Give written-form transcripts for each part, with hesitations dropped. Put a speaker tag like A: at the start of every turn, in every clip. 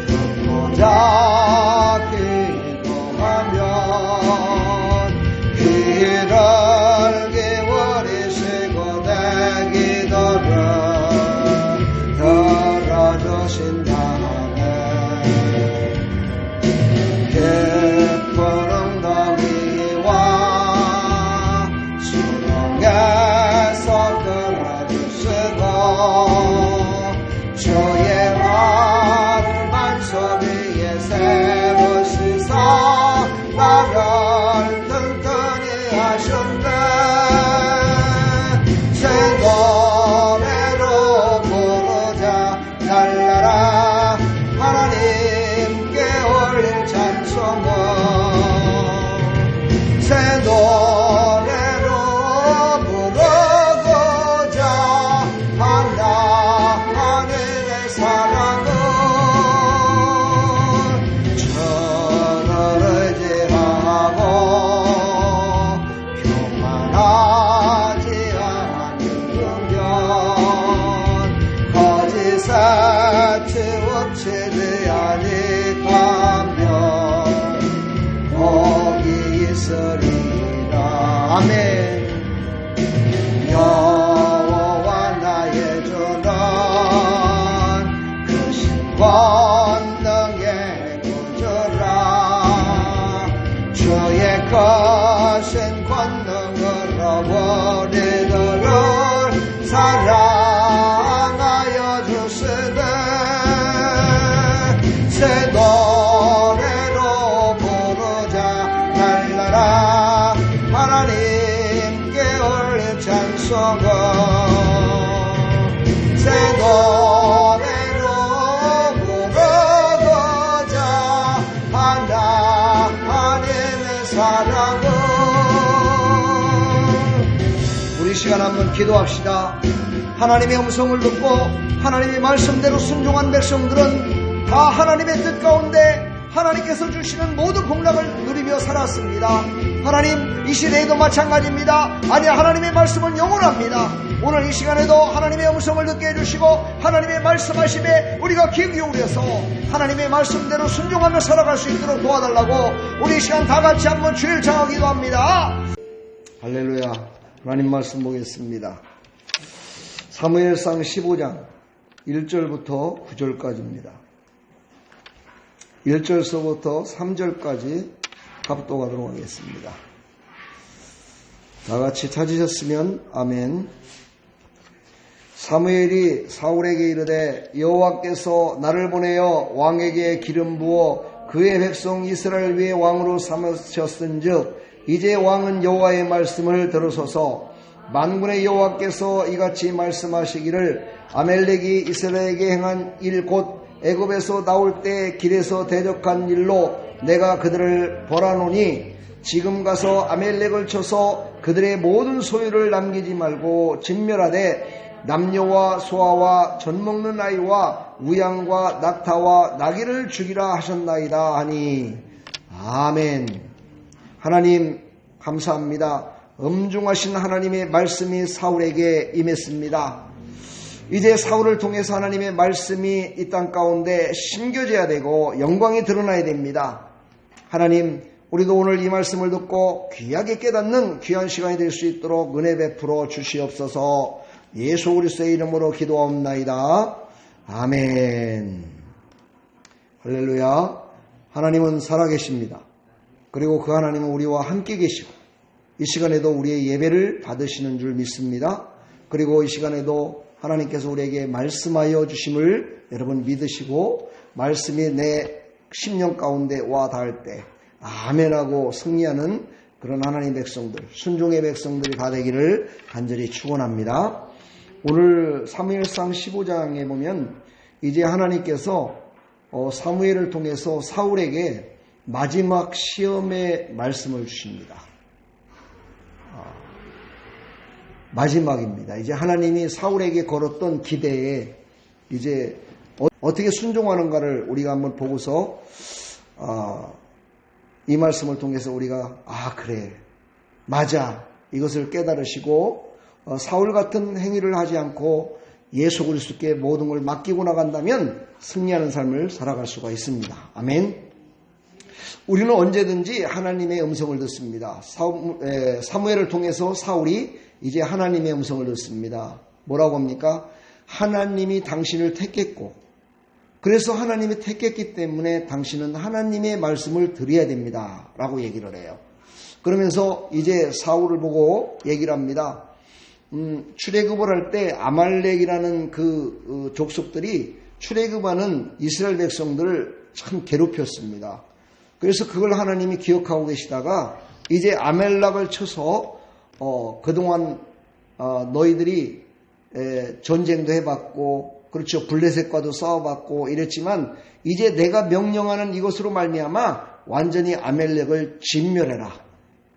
A: 듣고자 기도하면 이를 기울이시고 내 기도를 들어주신다네. 깊은 엉덩이와 수렁에서 끌어주시고 주의 말을 반석 위에 세우시사 나를 든든히 하셨네. 새 노래로 부르자 날라라 하나님께 올릴 찬송을. 새 노래로 부르고자 한다 하나님의 사랑을. 주를 의지하고 교만하지 않으면 거짓에 치우치지 아니하면 복이 있으리라. 아멘. 여호와 나의 주는 크신 권능의 구주라. 주의 크신 권능으로 우리들을 사랑하여 주시네. 새 노래로 부르자 날라라 하나님께 올린 찬송을. 새 노래로 부르고자 한다 하나님의 사랑을. 우리 시간 한번 기도합시다. 하나님의 음성을 듣고 하나님의 말씀대로 순종한 백성들은 다 하나님의 뜻 가운데 하나님께서 주시는 모든 복락을 누리며 살았습니다. 하나님, 이 시대에도 마찬가지입니다. 아니, 하나님의 말씀은 영원합니다. 오늘 이 시간에도 하나님의 음성을 듣게 해주시고 하나님의 말씀하심에 우리가 귀 기울여서 하나님의 말씀대로 순종하며 살아갈 수 있도록 도와달라고 우리 이 시간 다 같이 한번 주일 청하기도 합니다. 할렐루야. 하나님 말씀 보겠습니다. 사무엘상 15장 1절부터 9절까지입니다. 1절서부터 3절까지 합독하도록 하겠습니다. 다 같이 찾으셨으면 아멘. 사무엘이 사울에게 이르되 여호와께서 나를 보내어 왕에게 기름 부어 그의 백성 이스라엘 위에 왕으로 삼으셨은즉 이제 왕은 여호와의 말씀을 들으소서. 만군의 여호와께서 이같이 말씀하시기를 아멜렉이 이스라엘에게 행한 일 곧 애굽에서 나올 때 길에서 대적한 일로 내가 그들을 벌하노니 지금 가서 아멜렉을 쳐서 그들의 모든 소유를 남기지 말고 진멸하되 남녀와 소아와 젖먹는 아이와 우양과 낙타와 나귀를 죽이라 하셨나이다 하니 아멘. 하나님 감사합니다. 엄중하신 하나님의 말씀이 사울에게 임했습니다. 이제 사울을 통해서 하나님의 말씀이 이 땅 가운데 심겨져야 되고 영광이 드러나야 됩니다. 하나님, 우리도 오늘 이 말씀을 듣고 귀하게 깨닫는 귀한 시간이 될 수 있도록 은혜 베풀어 주시옵소서. 예수 그리스도의 이름으로 기도하옵나이다. 아멘. 할렐루야. 하나님은 살아계십니다. 그리고 그 하나님은 우리와 함께 계시고 이 시간에도 우리의 예배를 받으시는 줄 믿습니다. 그리고 이 시간에도 하나님께서 우리에게 말씀하여 주심을 여러분 믿으시고 말씀이 내 심령 가운데 와 닿을 때 아멘하고 승리하는 그런 하나님 백성들, 순종의 백성들이 다 되기를 간절히 축원합니다. 오늘 사무엘상 15장에 보면 이제 하나님께서 사무엘을 통해서 사울에게 마지막 시험의 말씀을 주십니다. 마지막입니다. 이제 하나님이 사울에게 걸었던 기대에 이제 어떻게 순종하는가를 우리가 한번 보고서 이 말씀을 통해서 우리가 그래 맞아 이것을 깨달으시고 사울 같은 행위를 하지 않고 예수 그리스도께 모든 걸 맡기고 나간다면 승리하는 삶을 살아갈 수가 있습니다. 아멘. 우리는 언제든지 하나님의 음성을 듣습니다. 사무엘을 통해서 사울이 이제 하나님의 음성을 듣습니다. 뭐라고 합니까? 하나님이 당신을 택했고, 그래서 하나님이 택했기 때문에 당신은 하나님의 말씀을 들어야 됩니다. 라고 얘기를 해요. 그러면서 이제 사울을 보고 얘기를 합니다. 출애굽을 할 때 아말렉이라는 그 족속들이 출애굽하는 이스라엘 백성들을 참 괴롭혔습니다. 그래서 그걸 하나님이 기억하고 계시다가 이제 아말렉을 쳐서 그동안 너희들이 전쟁도 해봤고, 그렇죠, 블레셋과도 싸워봤고 이랬지만 이제 내가 명령하는 이것으로 말미암아 완전히 아말렉을 진멸해라.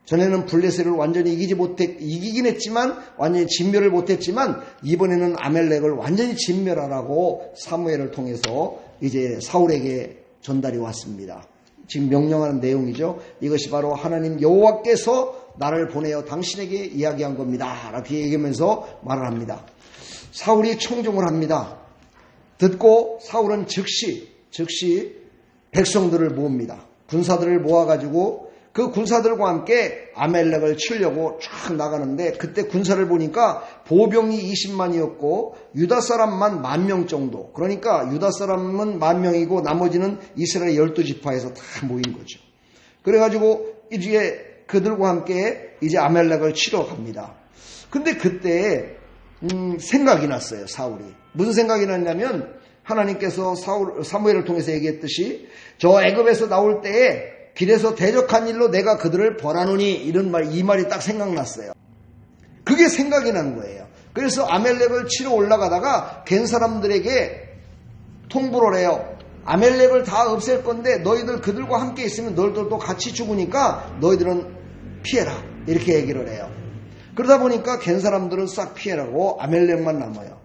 A: 전에는 블레셋을 완전히 이기긴 했지만 완전히 진멸을 못했지만 이번에는 아말렉을 완전히 진멸하라고 사무엘을 통해서 이제 사울에게 전달이 왔습니다. 지금 명령하는 내용이죠. 이것이 바로 하나님 여호와께서 나를 보내어 당신에게 이야기한 겁니다. 라고 얘기하면서 말을 합니다. 사울이 청종을 합니다. 듣고 사울은 즉시 백성들을 모읍니다. 군사들을 모아가지고 그 군사들과 함께 아말렉을 치려고 쫙 나가는데 그때 군사를 보니까 보병이 20만이었고 유다 사람만 10,000명 정도. 그러니까 유다 사람은 10,000명이고 나머지는 이스라엘 12지파에서 다 모인 거죠. 그래가지고 이제 그들과 함께 이제 아말렉을 치러 갑니다. 근데 그때 생각이 났어요. 사울이. 무슨 생각이 났냐면 하나님께서 사무엘을 통해서 얘기했듯이 저 애굽에서 나올 때에 길에서 대적한 일로 내가 그들을 벌하노니 이 말이 딱 생각났어요. 그게 생각이 난 거예요. 그래서 아말렉을 치러 올라가다가 겐 사람들에게 통보를 해요. 아말렉을 다 없앨 건데 너희들 그들과 함께 있으면 너희들도 같이 죽으니까 너희들은 피해라. 이렇게 얘기를 해요. 그러다 보니까 겐 사람들은 싹 피해라고 아말렉만 남아요.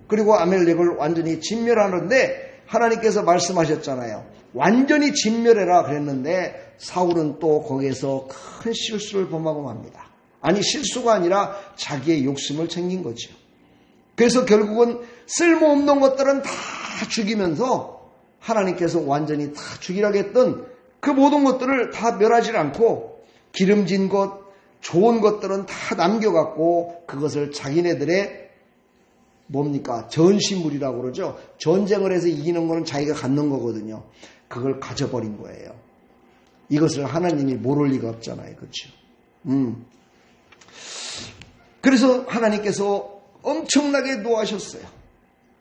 A: 그리고 아말렉을 완전히 진멸하는데 하나님께서 말씀하셨잖아요. 완전히 진멸해라 그랬는데 사울은 또 거기에서 큰 실수를 범하고 맙니다. 아니 실수가 아니라 자기의 욕심을 챙긴 거죠. 그래서 결국은 쓸모없는 것들은 다 죽이면서 하나님께서 완전히 다 죽이라고 했던 그 모든 것들을 다 멸하지 않고 기름진 것, 좋은 것들은 다 남겨갖고 그것을 자기네들의 뭡니까? 전시물이라고 그러죠. 전쟁을 해서 이기는 거는 자기가 갖는 거거든요. 그걸 가져버린 거예요. 이것을 하나님이 모를 리가 없잖아요. 그렇죠? 그래서 하나님께서 엄청나게 노하셨어요.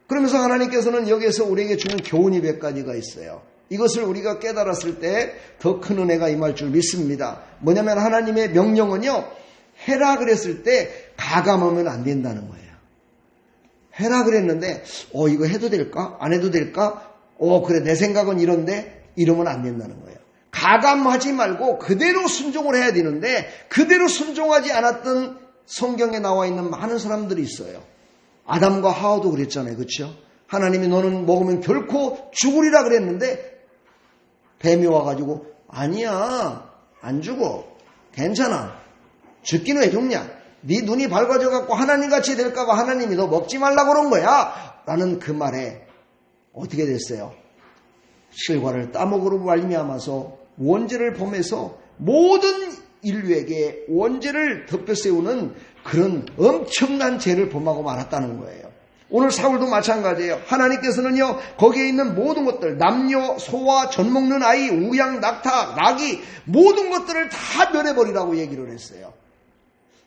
A: 그러면서 하나님께서는 여기에서 우리에게 주는 교훈이 몇 가지가 있어요. 이것을 우리가 깨달았을 때 더 큰 은혜가 임할 줄 믿습니다. 뭐냐면 하나님의 명령은요, 해라 그랬을 때 가감하면 안 된다는 거예요. 해라 그랬는데 이거 해도 될까? 안 해도 될까? 그래 내 생각은 이런데 이러면 안 된다는 거예요. 가감하지 말고 그대로 순종을 해야 되는데 그대로 순종하지 않았던 성경에 나와 있는 많은 사람들이 있어요. 아담과 하와도 그랬잖아요. 그렇죠? 하나님이 너는 먹으면 결코 죽으리라 그랬는데 뱀이 와가지고 아니야 안 죽어 괜찮아 죽기는 왜 죽냐 네 눈이 밝아져갖고 하나님같이 될까봐 하나님이 너 먹지 말라고 그런 거야 라는 그 말에 어떻게 됐어요? 실과를 따먹으로 말미암아서 원죄를 범해서 모든 인류에게 원죄를 덮여세우는 그런 엄청난 죄를 범하고 말았다는 거예요. 오늘 사울도 마찬가지예요. 하나님께서는요 거기에 있는 모든 것들 남녀 소와 젖 먹는 아이 우양 낙타 나귀 모든 것들을 다 멸해버리라고 얘기를 했어요.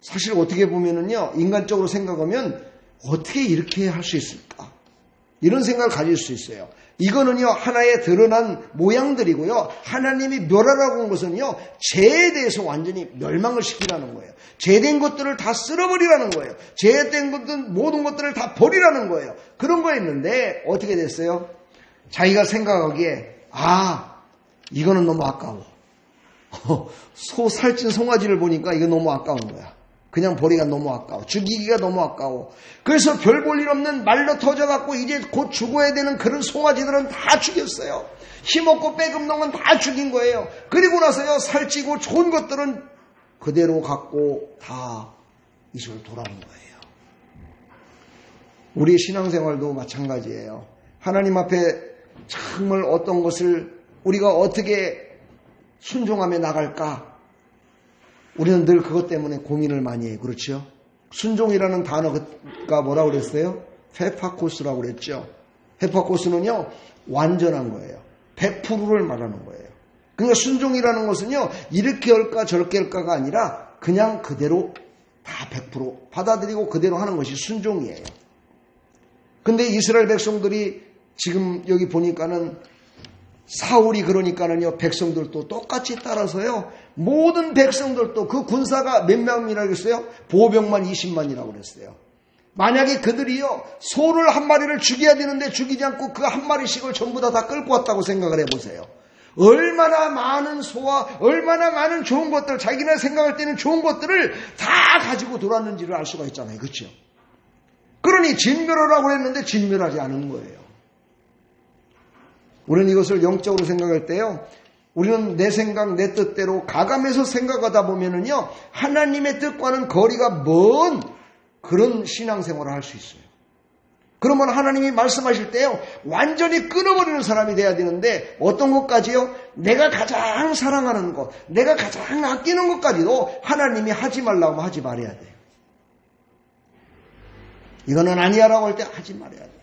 A: 사실 어떻게 보면은요 인간적으로 생각하면 어떻게 이렇게 할 수 있을까 이런 생각을 가질 수 있어요. 이거는요 하나의 드러난 모양들이고요. 하나님이 멸하라고 한 것은요 죄에 대해서 완전히 멸망을 시키라는 거예요. 죄된 것들을 다 쓸어버리라는 거예요. 죄된 것들 모든 것들을 다 버리라는 거예요. 그런 거였는데 어떻게 됐어요? 자기가 생각하기에 이거는 너무 아까워. 소 살찐 송아지를 보니까 이거 너무 아까운 거야. 그냥 버리기가 너무 아까워. 죽이기가 너무 아까워. 그래서 별 볼 일 없는 말로 터져갖고 이제 곧 죽어야 되는 그런 송아지들은 다 죽였어요. 힘없고 빼금는 건 다 죽인 거예요. 그리고 나서요 살찌고 좋은 것들은 그대로 갖고 다 이쪽으로 돌아온 거예요. 우리 신앙생활도 마찬가지예요. 하나님 앞에 정말 어떤 것을 우리가 어떻게 순종하며 나갈까? 우리는 늘 그것 때문에 고민을 많이 해요. 그렇죠? 순종이라는 단어가 뭐라고 그랬어요? 헤파코스라고 그랬죠. 헤파코스는요, 완전한 거예요. 100%를 말하는 거예요. 그러니까 순종이라는 것은요, 이렇게 할까 저렇게 할까가 아니라 그냥 그대로 다 100% 받아들이고 그대로 하는 것이 순종이에요. 근데 이스라엘 백성들이 지금 여기 보니까는 사울이 그러니까는요, 백성들도 똑같이 따라서요, 모든 백성들도 그 군사가 몇 명이라고 했어요? 보병만 20만이라고 그랬어요. 만약에 그들이요, 소를 한 마리를 죽여야 되는데 죽이지 않고 그 한 마리씩을 전부 다 끌고 왔다고 생각을 해보세요. 얼마나 많은 소와 얼마나 많은 좋은 것들, 자기네 생각할 때는 좋은 것들을 다 가지고 돌았는지를 알 수가 있잖아요. 그렇죠? 그러니 진멸하라고 했는데 진멸하지 않은 거예요. 우리는 이것을 영적으로 생각할 때요, 우리는 내 생각, 내 뜻대로 가감해서 생각하다 보면은요, 하나님의 뜻과는 거리가 먼 그런 신앙생활을 할 수 있어요. 그러면 하나님이 말씀하실 때요, 완전히 끊어버리는 사람이 돼야 되는데, 어떤 것까지요? 내가 가장 사랑하는 것, 내가 가장 아끼는 것까지도 하나님이 하지 말라고 하면 하지 말아야 돼요. 이거는 아니야라고 할 때 하지 말아야 돼요.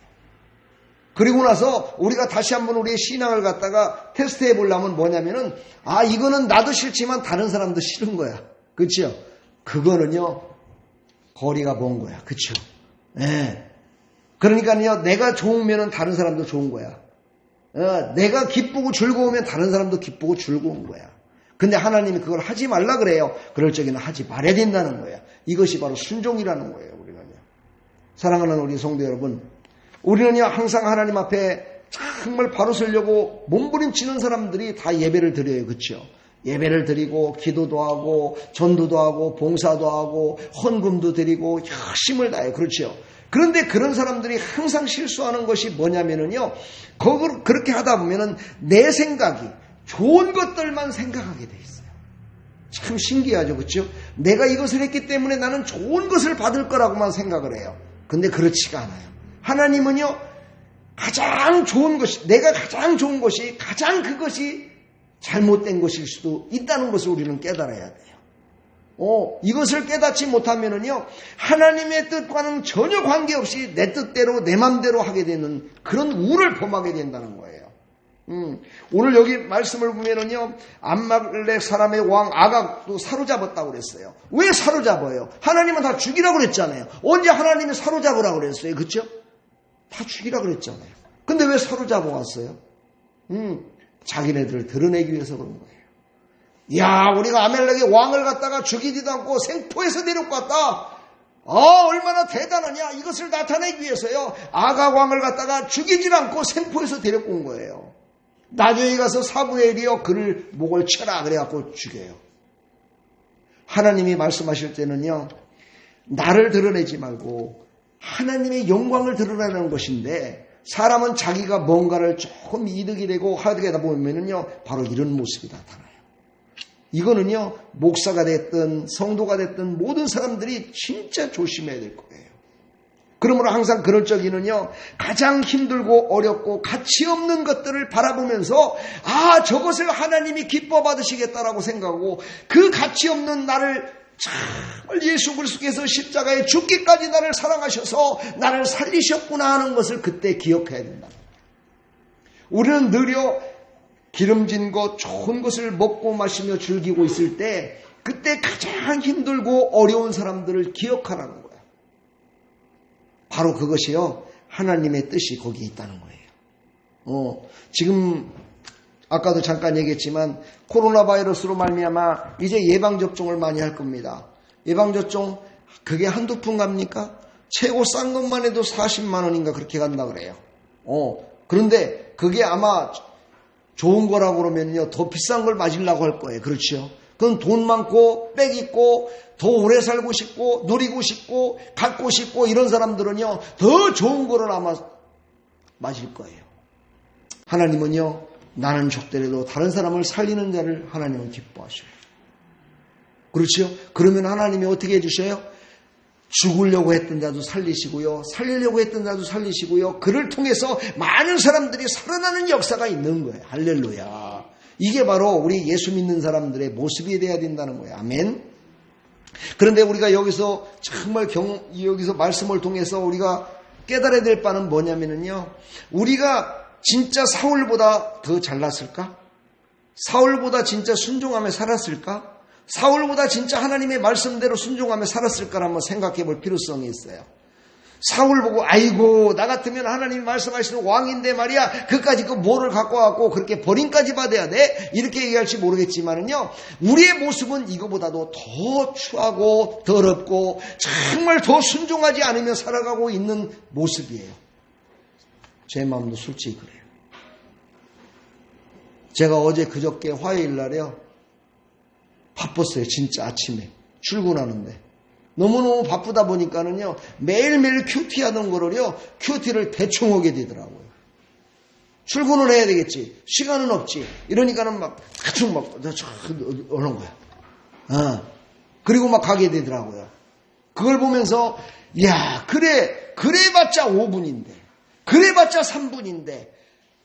A: 그리고 나서 우리가 다시 한번 우리의 신앙을 갖다가 테스트해 보려면 뭐냐면은, 이거는 나도 싫지만 다른 사람도 싫은 거야. 그렇죠? 그거는요, 거리가 먼 거야. 그렇죠? 네. 그러니까요, 내가 좋으면은 다른 사람도 좋은 거야. 내가 기쁘고 즐거우면 다른 사람도 기쁘고 즐거운 거야. 근데 하나님이 그걸 하지 말라 그래요. 그럴 적에는 하지 말아야 된다는 거야. 이것이 바로 순종이라는 거예요. 우리는요. 사랑하는 우리 성도 여러분, 우리는요, 항상 하나님 앞에 정말 바로 서려고 몸부림치는 사람들이 다 예배를 드려요. 그렇죠? 예배를 드리고 기도도 하고 전도도 하고 봉사도 하고 헌금도 드리고 열심을 다해요. 그렇죠? 그런데 그런 사람들이 항상 실수하는 것이 뭐냐면은요, 그렇게 하다 보면은 내 생각이 좋은 것들만 생각하게 돼 있어요. 참 신기하죠. 그렇죠? 내가 이것을 했기 때문에 나는 좋은 것을 받을 거라고만 생각을 해요. 근데 그렇지가 않아요. 하나님은요, 가장 좋은 것이, 내가 가장 좋은 것이 가장 그것이 잘못된 것일 수도 있다는 것을 우리는 깨달아야 돼요. 이것을 깨닫지 못하면은요, 하나님의 뜻과는 전혀 관계없이 내 뜻대로 내 맘대로 하게 되는 그런 우를 범하게 된다는 거예요. 오늘 여기 말씀을 보면은요, 암말렉 사람의 왕 아각도 사로잡았다고 그랬어요. 왜 사로잡아요? 하나님은 다 죽이라고 그랬잖아요. 언제 하나님이 사로잡으라고 그랬어요? 그렇죠? 다 죽이라고 그랬잖아요. 근데 왜 사로잡아 왔어요? 자기네들을 드러내기 위해서 그런 거예요. 야, 우리가 아멜렉의 왕을 갖다가 죽이지도 않고 생포해서 데리고 왔다. 얼마나 대단하냐. 이것을 나타내기 위해서요, 아각 왕을 갖다가 죽이지 않고 생포해서 데리고 온 거예요. 나중에 가서 사무엘이요, 그를 목을 쳐라 그래갖고 죽여요. 하나님이 말씀하실 때는요, 나를 드러내지 말고 하나님의 영광을 드러내는 것인데, 사람은 자기가 뭔가를 조금 이득이 되고 하게 보면은요, 바로 이런 모습이 나타나요. 이거는요, 목사가 됐든 성도가 됐든 모든 사람들이 진짜 조심해야 될 거예요. 그러므로 항상 그럴 적에는요, 가장 힘들고 어렵고 가치 없는 것들을 바라보면서 저것을 하나님이 기뻐 받으시겠다라고 생각하고, 그 가치 없는 나를 정말 예수 그리스도께서 십자가에 죽기까지 나를 사랑하셔서 나를 살리셨구나 하는 것을 그때 기억해야 된다. 우리는 늘요, 기름진 것, 좋은 것을 먹고 마시며 즐기고 있을 때 그때 가장 힘들고 어려운 사람들을 기억하라는 거예요. 바로 그것이요, 하나님의 뜻이 거기에 있다는 거예요. 지금 아까도 잠깐 얘기했지만 코로나 바이러스로 말미암아 이제 예방접종을 많이 할 겁니다. 예방접종 그게 한두 푼 갑니까? 최고 싼 것만 해도 40만 원인가 그렇게 간다 그래요. 그런데 그게 아마 좋은 거라고 그러면요, 더 비싼 걸 맞으려고 할 거예요. 그렇죠? 그건 돈 많고 빽 있고 더 오래 살고 싶고 누리고 싶고 갖고 싶고 이런 사람들은요, 더 좋은 거를 아마 맞을 거예요. 하나님은요, 나는 죽더라도 다른 사람을 살리는 자를 하나님은 기뻐하셔요. 그렇죠? 그러면 하나님이 어떻게 해주셔요? 죽으려고 했던 자도 살리시고요. 살리려고 했던 자도 살리시고요. 그를 통해서 많은 사람들이 살아나는 역사가 있는 거예요. 할렐루야. 이게 바로 우리 예수 믿는 사람들의 모습이 돼야 된다는 거예요. 아멘. 그런데 우리가 여기서 정말 여기서 말씀을 통해서 우리가 깨달아야 될 바는 뭐냐면요. 우리가 진짜 사울보다 더 잘났을까? 사울보다 진짜 순종하며 살았을까? 사울보다 진짜 하나님의 말씀대로 순종하며 살았을까를 한번 생각해 볼 필요성이 있어요. 사울 보고 아이고 나 같으면 하나님이 말씀하시는 왕인데 말이야 그까짓 거 뭐를 갖고 와갖고 그렇게 버림까지 받아야 돼? 이렇게 얘기할지 모르겠지만은요 우리의 모습은 이거보다도 더 추하고 더럽고 정말 더 순종하지 않으며 살아가고 있는 모습이에요. 제 마음도 솔직히 그래요. 제가 어제 그저께 화요일날에요 바빴어요. 진짜 아침에 출근하는데 너무너무 바쁘다 보니까는요 매일매일 큐티 하던 거를요 큐티를 대충 하게 되더라고요. 출근을 해야 되겠지 시간은 없지 이러니까는 막 대충 막 오는 거야. 그리고 막 가게 되더라고요. 그걸 보면서 야 그래봤자 5분인데 그래봤자 3분인데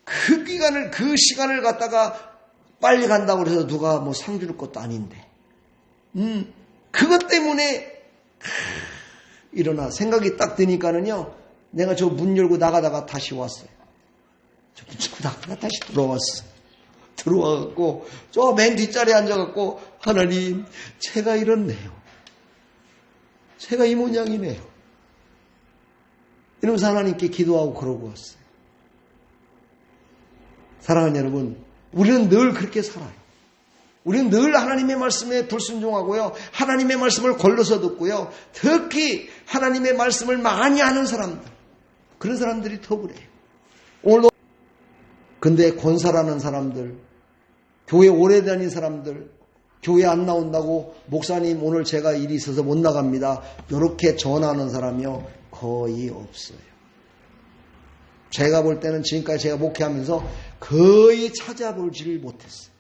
A: 그 시간을 갖다가 빨리 간다고 해서 누가 뭐 상 줄 것도 아닌데 그것 때문에 일어나 생각이 딱 드니까는요 내가 저 문 열고 나가다가 다시 왔어요. 저 문 열고 나가다가 다시 들어와갖고 저 맨 뒷자리에 앉아갖고 하나님 제가 이렇네요. 제가 이 모양이네요. 이러면서 하나님께 기도하고 그러고 왔어요. 사랑하는 여러분 우리는 늘 그렇게 살아요. 우리는 늘 하나님의 말씀에 불순종하고요. 하나님의 말씀을 걸러서 듣고요. 특히 하나님의 말씀을 많이 하는 사람들. 그런 사람들이 더 그래요. 오늘도 근데 권사라는 사람들, 교회 오래 다닌 사람들, 교회 안 나온다고 목사님 오늘 제가 일이 있어서 못 나갑니다. 이렇게 전화하는 사람이요. 거의 없어요. 제가 볼 때는 지금까지 제가 목회하면서 거의 찾아보지를 못했어요.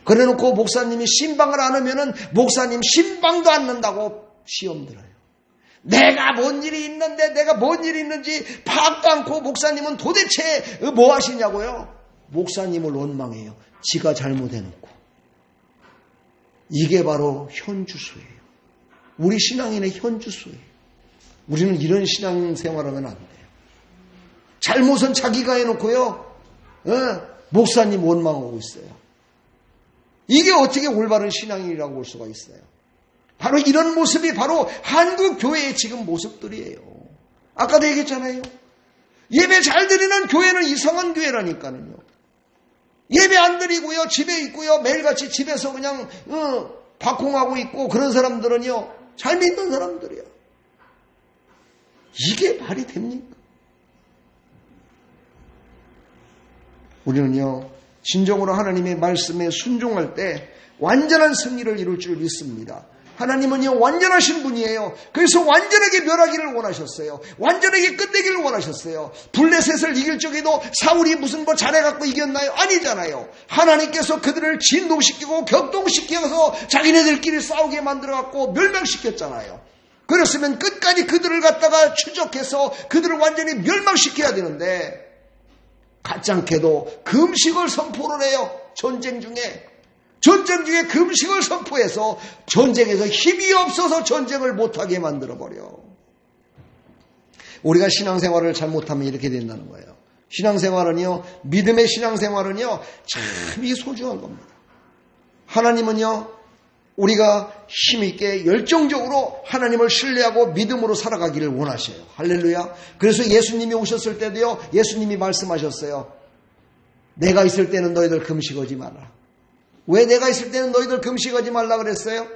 A: 그래놓고 목사님이 신방을 안 하면은 목사님 신방도 안 넣는다고 시험 들어요. 내가 뭔 일이 있는지 파악도 않고 목사님은 도대체 뭐 하시냐고요? 목사님을 원망해요. 지가 잘못해놓고. 이게 바로 현주소예요. 우리 신앙인의 현주소예요. 우리는 이런 신앙생활하면 안 돼요. 잘못은 자기가 해놓고요. 목사님 원망하고 있어요. 이게 어떻게 올바른 신앙이라고 볼 수가 있어요. 바로 이런 모습이 바로 한국 교회의 지금 모습들이에요. 아까도 얘기했잖아요. 예배 잘 드리는 교회는 이상한 교회라니까요. 예배 안 드리고요. 집에 있고요. 매일같이 집에서 그냥 박홍하고 있고 그런 사람들은요. 잘 믿는 사람들이야. 이게 말이 됩니까? 우리는요. 진정으로 하나님의 말씀에 순종할 때 완전한 승리를 이룰 줄 믿습니다. 하나님은요 완전하신 분이에요. 그래서 완전하게 멸하기를 원하셨어요. 완전하게 끝내기를 원하셨어요. 블레셋을 이길 적에도 사울이 무슨 뭐 잘해갖고 이겼나요? 아니잖아요. 하나님께서 그들을 진동시키고 격동시켜서 자기네들끼리 싸우게 만들어갖고 멸망시켰잖아요. 그랬으면 끝까지 그들을 갖다가 추적해서 그들을 완전히 멸망시켜야 되는데 가짜않게도 금식을 선포를 해요. 전쟁 중에 금식을 선포해서 전쟁에서 힘이 없어서 전쟁을 못하게 만들어버려. 우리가 신앙생활을 잘못하면 이렇게 된다는 거예요. 신앙생활은요, 믿음의 신앙생활은요, 참이 소중한 겁니다. 하나님은요, 우리가 힘있게 열정적으로 하나님을 신뢰하고 믿음으로 살아가기를 원하셔요. 할렐루야. 그래서 예수님이 오셨을 때도요, 예수님이 말씀하셨어요. 내가 있을 때는 너희들 금식하지 마라. 왜 내가 있을 때는 너희들 금식하지 말라 그랬어요?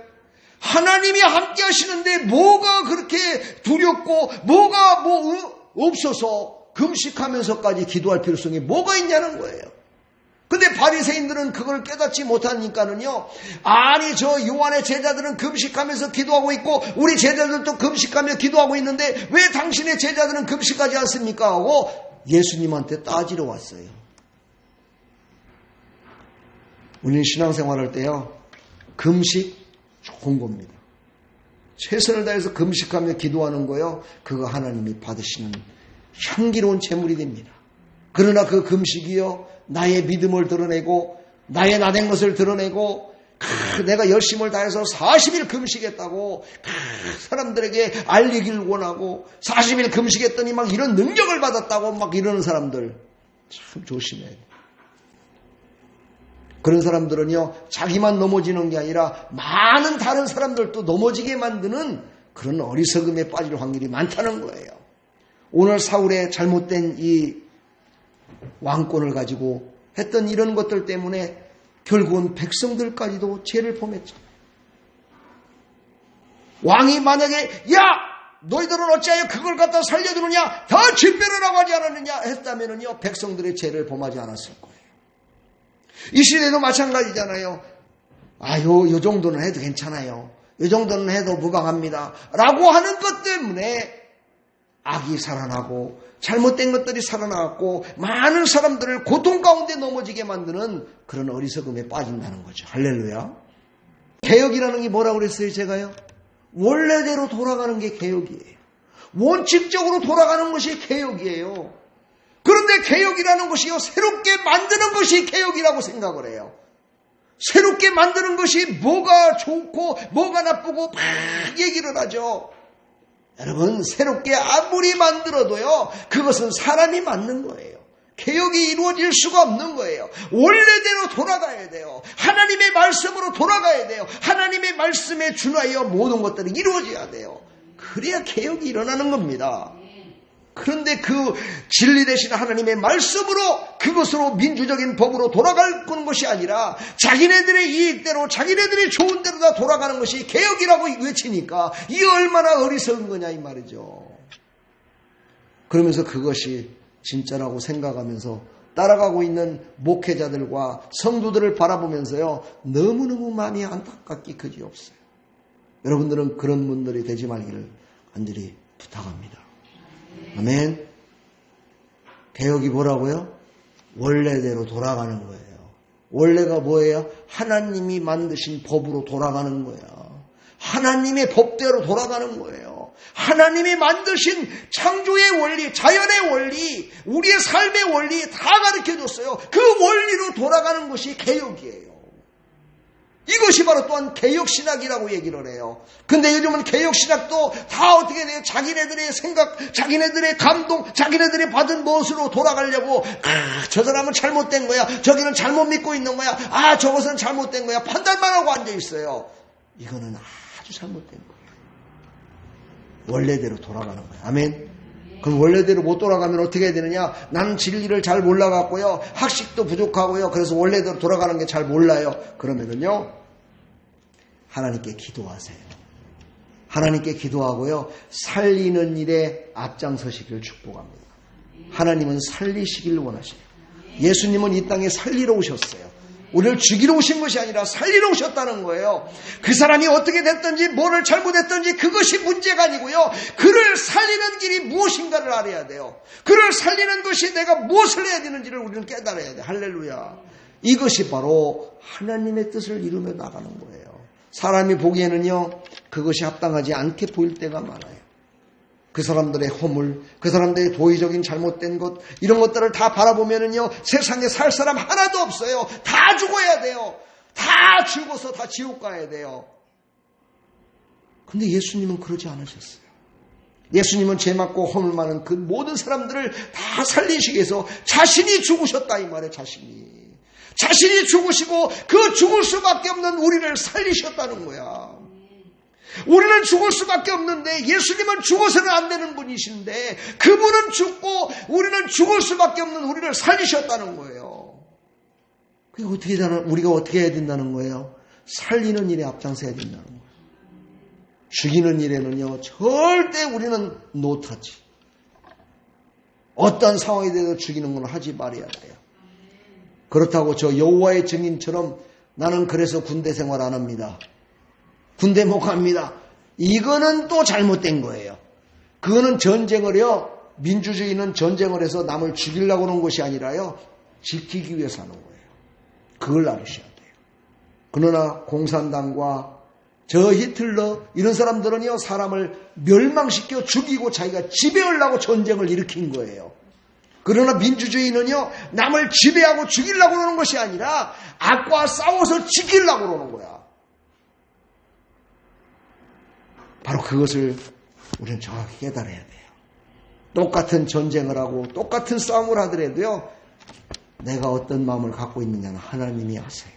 A: 하나님이 함께 하시는데 뭐가 그렇게 두렵고 뭐가 없어서 금식하면서까지 기도할 필요성이 뭐가 있냐는 거예요. 근데 바리새인들은 그걸 깨닫지 못하니까는요. 아니 저 요한의 제자들은 금식하면서 기도하고 있고 우리 제자들도 금식하며 기도하고 있는데 왜 당신의 제자들은 금식하지 않습니까? 하고 예수님한테 따지러 왔어요. 우리는 신앙생활할 때요. 금식 좋은 겁니다. 최선을 다해서 금식하며 기도하는 거요. 그거 하나님이 받으시는 향기로운 제물이 됩니다. 그러나 그 금식이요. 나의 믿음을 드러내고 나의 나된 것을 드러내고 내가 열심을 다해서 40일 금식했다고 사람들에게 알리길 원하고 40일 금식했더니 막 이런 능력을 받았다고 막 이러는 사람들 참 조심해야 돼요. 그런 사람들은요, 자기만 넘어지는 게 아니라 많은 다른 사람들도 넘어지게 만드는 그런 어리석음에 빠질 확률이 많다는 거예요. 오늘 사울의 잘못된 이 왕권을 가지고 했던 이런 것들 때문에 결국은 백성들까지도 죄를 범했죠. 왕이 만약에 야! 너희들은 어찌하여 그걸 갖다 살려두느냐? 다 진멸을 하고 하지 않았느냐? 했다면은요, 백성들의 죄를 범하지 않았을 거예요. 이 시대도 마찬가지잖아요. 요 정도는 해도 괜찮아요. 요 정도는 해도 무방합니다. 라고 하는 것 때문에 악이 살아나고 잘못된 것들이 살아나고 많은 사람들을 고통 가운데 넘어지게 만드는 그런 어리석음에 빠진다는 거죠. 할렐루야. 개혁이라는 게 뭐라고 그랬어요, 제가요? 원래대로 돌아가는 게 개혁이에요. 원칙적으로 돌아가는 것이 개혁이에요. 그런데 개혁이라는 것이요, 새롭게 만드는 것이 개혁이라고 생각을 해요. 새롭게 만드는 것이 뭐가 좋고 뭐가 나쁘고 막 얘기를 하죠. 여러분, 새롭게 아무리 만들어도요, 그것은 사람이 만든 거예요. 개혁이 이루어질 수가 없는 거예요. 원래대로 돌아가야 돼요. 하나님의 말씀으로 돌아가야 돼요. 하나님의 말씀에 준하여 모든 것들이 이루어져야 돼요. 그래야 개혁이 일어나는 겁니다. 그런데 그 진리 되신 하나님의 말씀으로 그것으로 민주적인 법으로 돌아갈 것이 아니라 자기네들의 이익대로 자기네들의 좋은 대로 다 돌아가는 것이 개혁이라고 외치니까 이게 얼마나 어리석은 거냐 이 말이죠. 그러면서 그것이 진짜라고 생각하면서 따라가고 있는 목회자들과 성도들을 바라보면서요, 너무너무 마음이 안타깝기 그지없어요. 여러분들은 그런 분들이 되지 말기를 간절히 부탁합니다. 아멘. 개혁이 뭐라고요? 원래대로 돌아가는 거예요. 원래가 뭐예요? 하나님이 만드신 법으로 돌아가는 거예요. 하나님의 법대로 돌아가는 거예요. 하나님이 만드신 창조의 원리, 자연의 원리, 우리의 삶의 원리 다 가르쳐줬어요. 그 원리로 돌아가는 것이 개혁이에요. 이것이 바로 또한 개혁신학이라고 얘기를 해요. 근데 요즘은 개혁신학도 다 어떻게 돼요? 자기네들의 생각, 자기네들의 감동, 자기네들이 받은 무엇으로 돌아가려고, 저 사람은 잘못된 거야. 저기는 잘못 믿고 있는 거야. 저것은 잘못된 거야. 판단만 하고 앉아있어요. 이거는 아주 잘못된 거예요. 원래대로 돌아가는 거예요. 아멘. 그럼 원래대로 못 돌아가면 어떻게 해야 되느냐? 나는 진리를 잘 몰라갖고요, 학식도 부족하고요, 그래서 원래대로 돌아가는 게 잘 몰라요. 그러면은요, 하나님께 기도하세요. 하나님께 기도하고요, 살리는 일에 앞장서시기를 축복합니다. 하나님은 살리시기를 원하셔요. 예수님은 이 땅에 살리러 오셨어요. 우리를 죽이러 오신 것이 아니라 살리러 오셨다는 거예요. 그 사람이 어떻게 됐든지 뭐를 잘못했든지 그것이 문제가 아니고요, 그를 살리는 길이 무엇인가를 알아야 돼요. 그를 살리는 것이 내가 무엇을 해야 되는지를 우리는 깨달아야 돼요. 할렐루야. 이것이 바로 하나님의 뜻을 이루며 나가는 거예요. 사람이 보기에는요, 그것이 합당하지 않게 보일 때가 많아요. 그 사람들의 허물, 그 사람들의 도의적인 잘못된 것, 이런 것들을 다 바라보면은요, 세상에 살 사람 하나도 없어요. 다 죽어야 돼요. 다 죽어서 다 지옥 가야 돼요. 근데 예수님은 그러지 않으셨어요. 예수님은 죄 많고 허물 많은 그 모든 사람들을 다 살리시기 위해서 자신이 죽으셨다 이 말이에요. 자신이 죽으시고 그 죽을 수밖에 없는 우리를 살리셨다는 거야. 우리는 죽을 수밖에 없는데 예수님은 죽어서는 안 되는 분이신데 그분은 죽고 우리는 죽을 수밖에 없는 우리를 살리셨다는 거예요. 그게 우리가 어떻게 해야 된다는 거예요? 살리는 일에 앞장서야 된다는 거예요. 죽이는 일에는요, 절대 우리는 노타치. 어떤 상황이 돼도 죽이는 건 하지 말아야 돼요. 그렇다고 저 여호와의 증인처럼 나는 그래서 군대 생활 안 합니다. 군대 못 갑니다. 이거는 또 잘못된 거예요. 그거는 전쟁을요, 민주주의는 전쟁을 해서 남을 죽이려고 하는 것이 아니라요, 지키기 위해서 하는 거예요. 그걸 알으셔야 돼요. 그러나 공산당과 저 히틀러 이런 사람들은요 사람을 멸망시켜 죽이고 자기가 지배하려고 전쟁을 일으킨 거예요. 그러나 민주주의는요 남을 지배하고 죽이려고 그러는 것이 아니라 악과 싸워서 지키려고 그러는 거야. 바로 그것을 우리는 정확히 깨달아야 돼요. 똑같은 전쟁을 하고 똑같은 싸움을 하더라도요 내가 어떤 마음을 갖고 있느냐는 하나님이 아세요.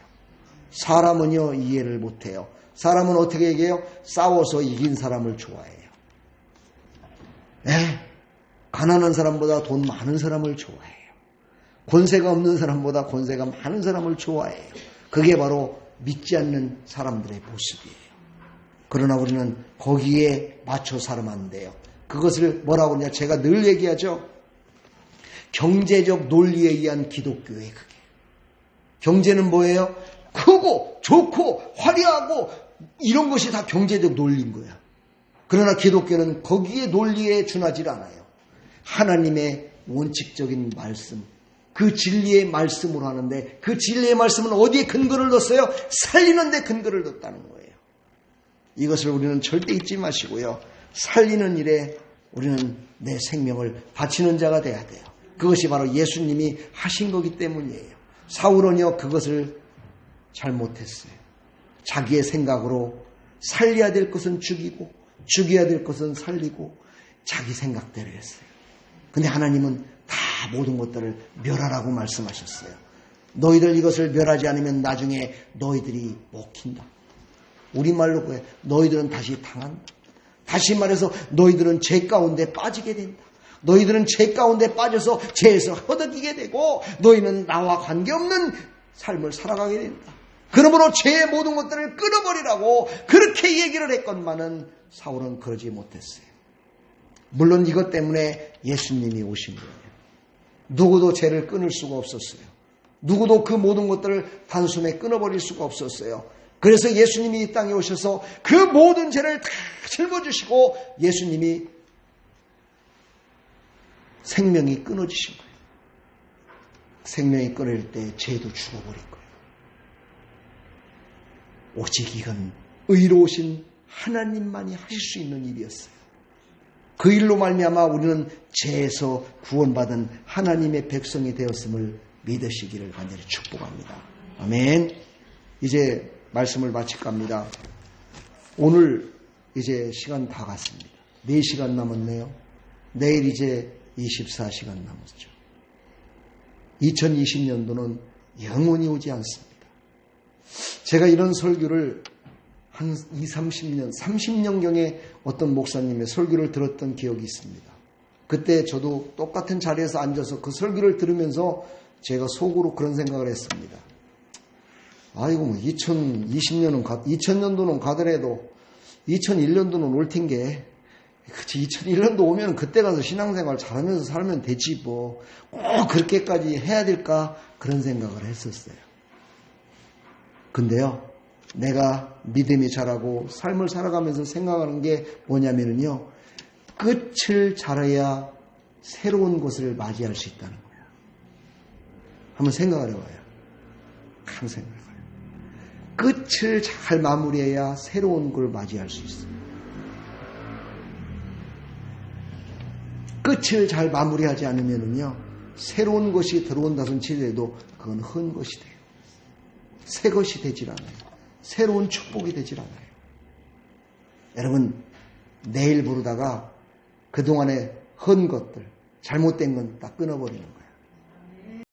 A: 사람은요 이해를 못해요. 사람은 어떻게 얘기해요? 싸워서 이긴 사람을 좋아해요. 가난한 사람보다 돈 많은 사람을 좋아해요. 권세가 없는 사람보다 권세가 많은 사람을 좋아해요. 그게 바로 믿지 않는 사람들의 모습이에요. 그러나 우리는 거기에 맞춰 살면 안 돼요. 그것을 뭐라고 하냐? 제가 늘 얘기하죠. 경제적 논리에 의한 기독교의 그게. 경제는 뭐예요? 크고 좋고 화려하고 이런 것이 다 경제적 논리인 거야. 그러나 기독교는 거기에 논리에 준하지 않아요. 하나님의 원칙적인 말씀, 그 진리의 말씀으로 하는데 그 진리의 말씀은 어디에 근거를 뒀어요? 살리는 데 근거를 뒀다는 거예요. 이것을 우리는 절대 잊지 마시고요. 살리는 일에 우리는 내 생명을 바치는 자가 돼야 돼요. 그것이 바로 예수님이 하신 거기 때문이에요. 사울은요 그것을 잘못했어요. 자기의 생각으로 살려야 될 것은 죽이고 죽여야 될 것은 살리고 자기 생각대로 했어요. 근데 하나님은 다 모든 것들을 멸하라고 말씀하셨어요. 너희들 이것을 멸하지 않으면 나중에 너희들이 먹힌다. 우리말로 그래. 너희들은 다시 당한다. 다시 말해서 너희들은 죄 가운데 빠지게 된다. 너희들은 죄 가운데 빠져서 죄에서 허덕이게 되고 너희는 나와 관계없는 삶을 살아가게 된다. 그러므로 죄의 모든 것들을 끊어버리라고 그렇게 얘기를 했건만은 사울은 그러지 못했어요. 물론 이것 때문에 예수님이 오신 거예요. 누구도 죄를 끊을 수가 없었어요. 누구도 그 모든 것들을 단숨에 끊어버릴 수가 없었어요. 그래서 예수님이 이 땅에 오셔서 그 모든 죄를 다 짊어지시고 예수님이 생명이 끊어지신 거예요. 생명이 끊어질 때 죄도 죽어버릴 거예요. 오직 이건 의로우신 하나님만이 하실 수 있는 일이었어요. 그 일로 말미암아 우리는 죄에서 구원받은 하나님의 백성이 되었음을 믿으시기를 간절히 축복합니다. 아멘. 이제 말씀을 마칠까 합니다. 오늘 이제 시간 다 갔습니다. 4시간 남았네요. 내일 이제 24시간 남았죠. 2020년도는 영원히 오지 않습니다. 제가 이런 설교를 한 30년, 30년경에 어떤 목사님의 설교를 들었던 기억이 있습니다. 그때 저도 똑같은 자리에서 앉아서 그 설교를 들으면서 제가 속으로 그런 생각을 했습니다. 아이고, 2000년도는 가더라도 2001년도는 올 텐게, 그치, 2001년도 오면 그때 가서 신앙생활 잘하면서 살면 되지, 뭐, 꼭 그렇게까지 해야 될까? 그런 생각을 했었어요. 근데요, 내가 믿음이 자라고 삶을 살아가면서 생각하는 게 뭐냐면요, 끝을 잘해야 새로운 것을 맞이할 수 있다는 거예요. 한번 생각을 해봐요. 한번 생각해봐요. 끝을 잘 마무리해야 새로운 걸 맞이할 수 있어요. 끝을 잘 마무리하지 않으면요, 새로운 것이 들어온다 손치더라도 그건 헛 것이 돼요. 새 것이 되질 않아요. 새로운 축복이 되질 않아요. 여러분, 내일 부르다가 그동안에 헛 것들, 잘못된 건 다 끊어버리는 거예요.